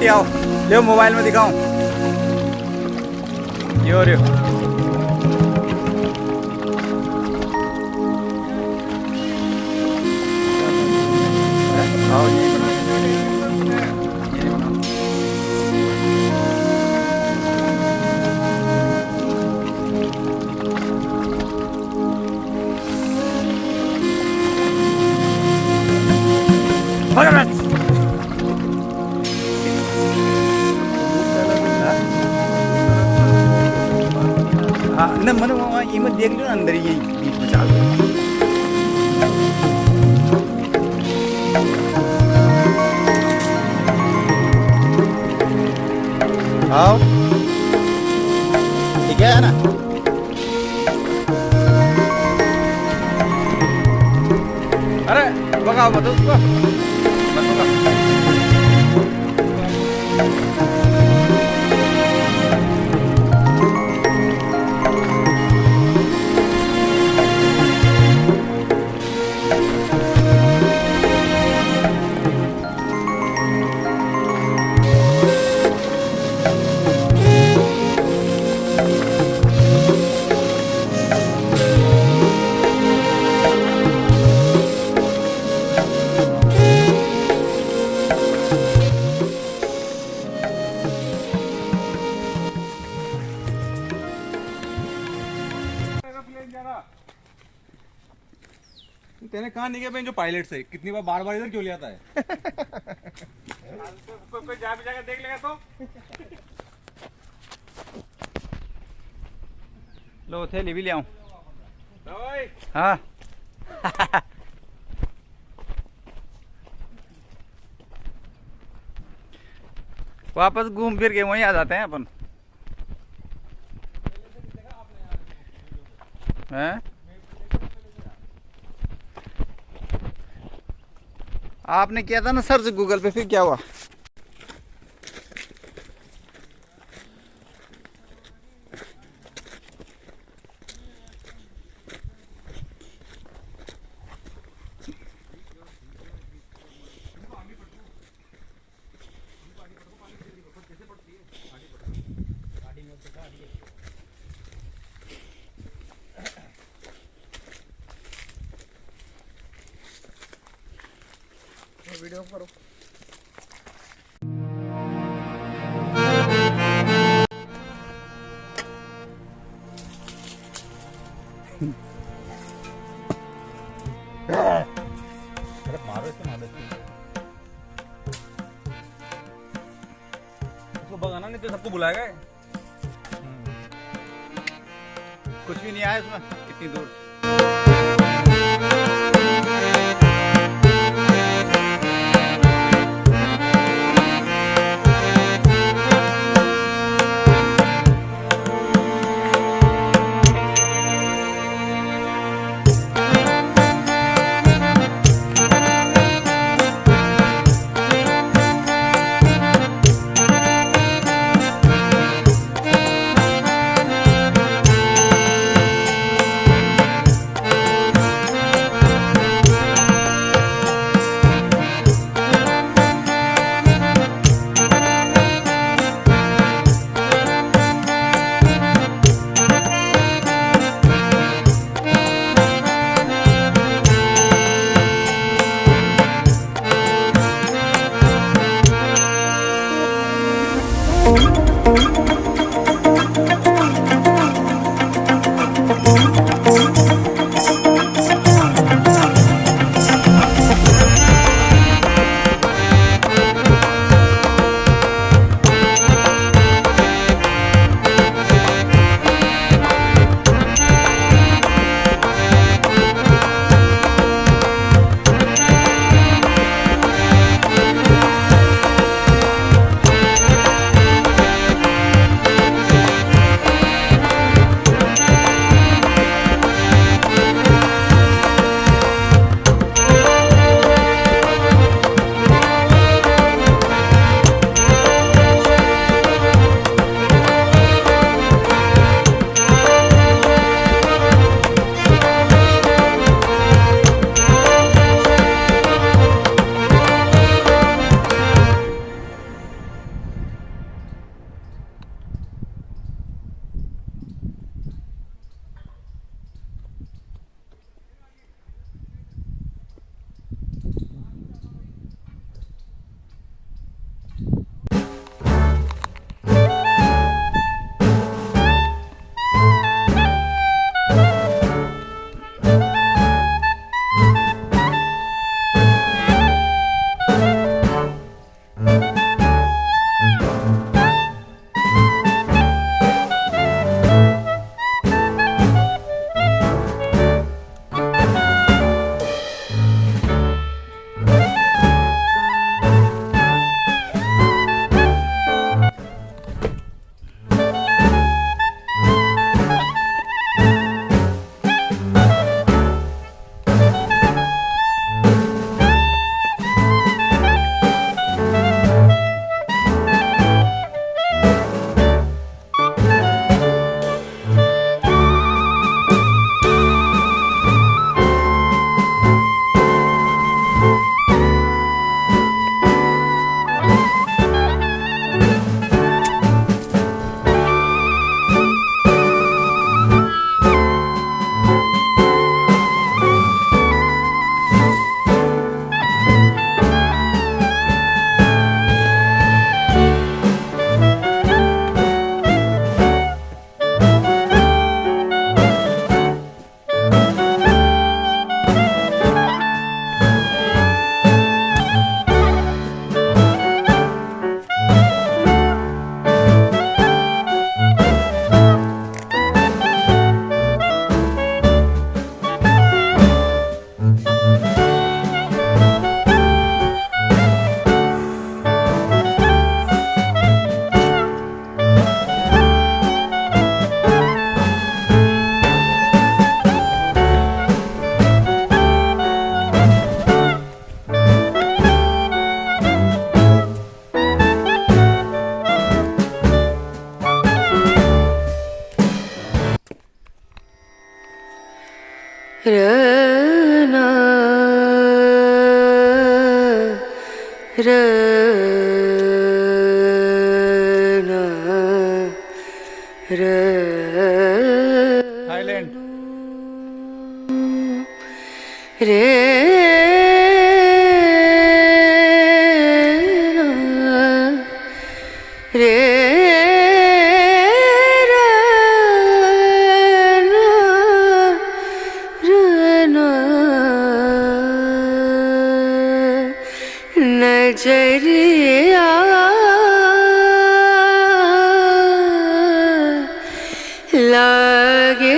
Aunty आओ, ले mobile में दिखाऊं। यो रे आओ ये मगरमच। हाँ न मैंने वहाँ ये मत देख लो ना, अंदर ही बीच में चाल आओ ठीक है ना। अरे बगाओ मत उसको, मत बगाओ। तेने कहा नहीं कि जो पायलट से कितनी बार बार इधर क्यों ले आता है? कोई जाकर देख लेगा तो। लो थैली भी ले आऊं। हाँ वापस घूम फिर के वहीं आ जाते हैं अपन। हैं? आपने किया था ना सर्च गूगल पे, फिर क्या हुआ? वीडियो करो। अरे मारो इसको, मारो इसको भगाना, नहीं तो सबको बुलाएगा। कुछ भी नहीं आया इसमें इतनी दूर। रना रना थाईलैंड। रे रे नजरिया लागे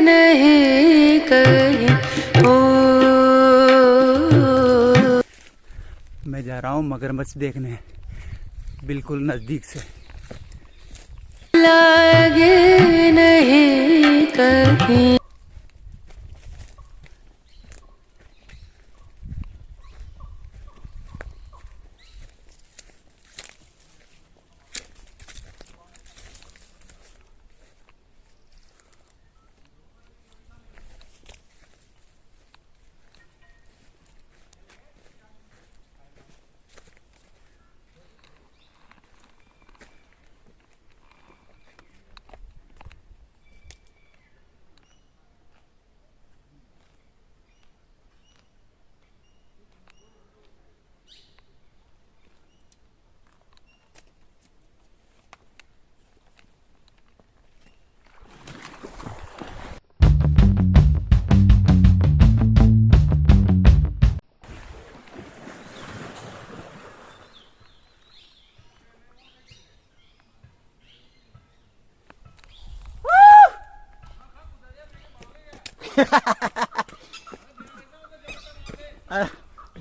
नहीं कहीं ओ। मैं जा रहा हूँ मगरमच्छ देखने, बिल्कुल नजदीक से। लागे नहीं कहीं।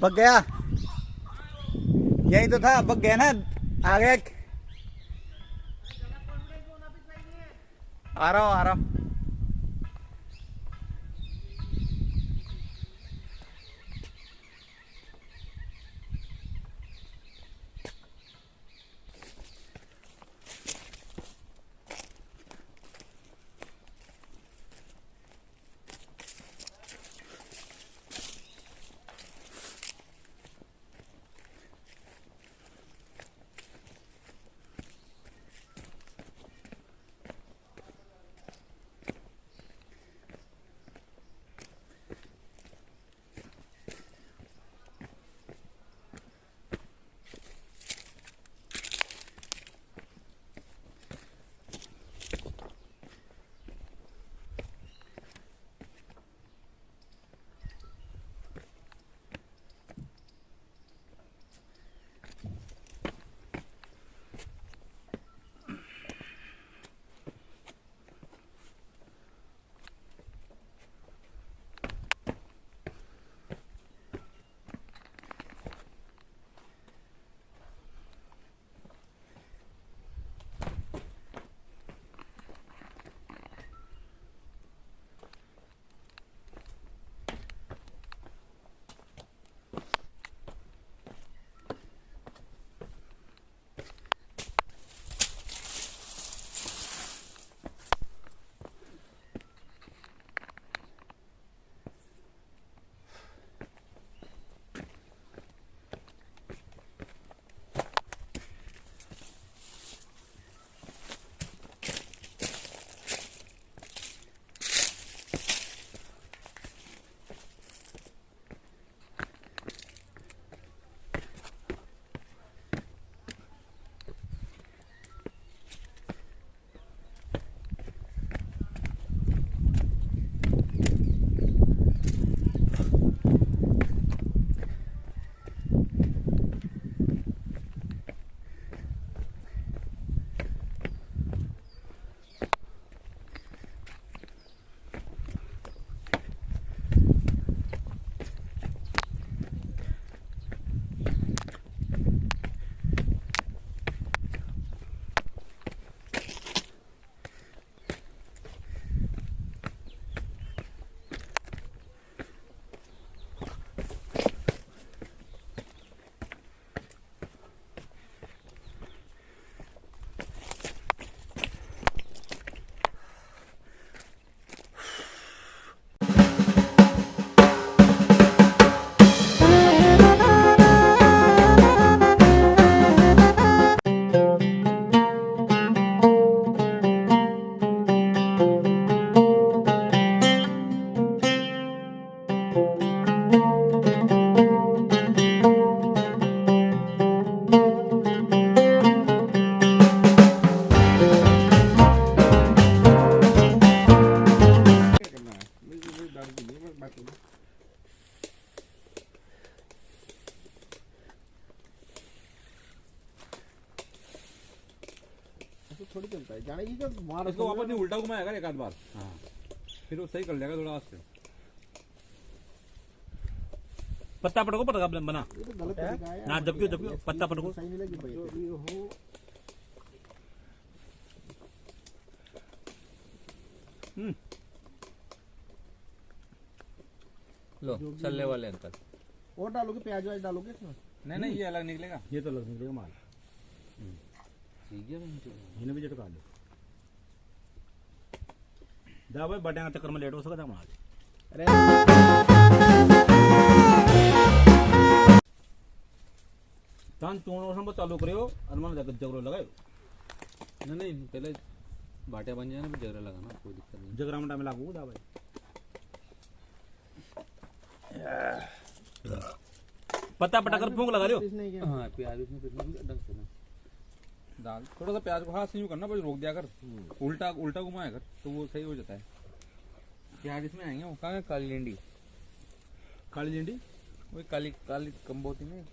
बग गया, यही तो था, बग गया ना। आ गया, आ रहा हूँ आ रहा हूँ। इसको वापस नहीं उल्टा घुमाएगा एक आध बार। हाँ फिर वो सही कर लेगा थोड़ा आस्ते। पत्ता पटको पता बना ना जबकि पत्ता पटको। लो चलने वाले अंकल। और डालोगे प्याज व्याज डालोगे इसमें? नहीं ये अलग निकलेगा। ये तो अलग निकलेगा माल। ठीक है इन्हें भी झटका दो। जा भाई बटे का चक्कर में लेट हो सकता है। अरे तान चूर्ण और चालू करियो अनुमान जगरो लगायो। नहीं पहले बाटिया बन जाए ना फिर जगरा लगाना कोई दिक्कत नहीं। जगरा में टाइम लागू जा भाई। पत्ता पटा कर फूंक लगा लियो। हाँ प्याज इसमें कितना ढंग से ना दाल थोड़ा सा प्याज को हाथ से यूं करना पर रोक दिया कर। उल्टा उल्टा घुमाया कर तो वो सही हो जाता है। प्याज इसमें आएंगे वो कहाँ है? काली लिंडी। काली झंडी वही काली काली कम्बोती में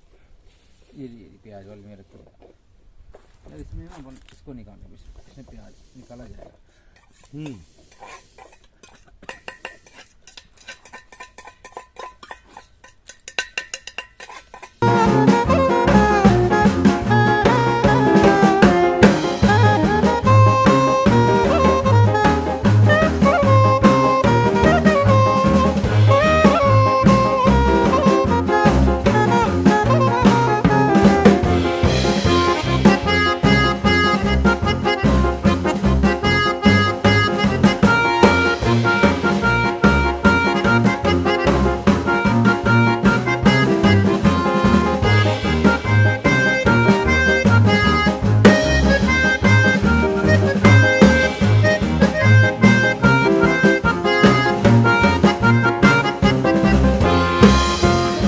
ये प्याज वाले में रखो यार। इसमें ना अपन इसको निकालेंगे। इसमें प्याज निकाला जाएगा।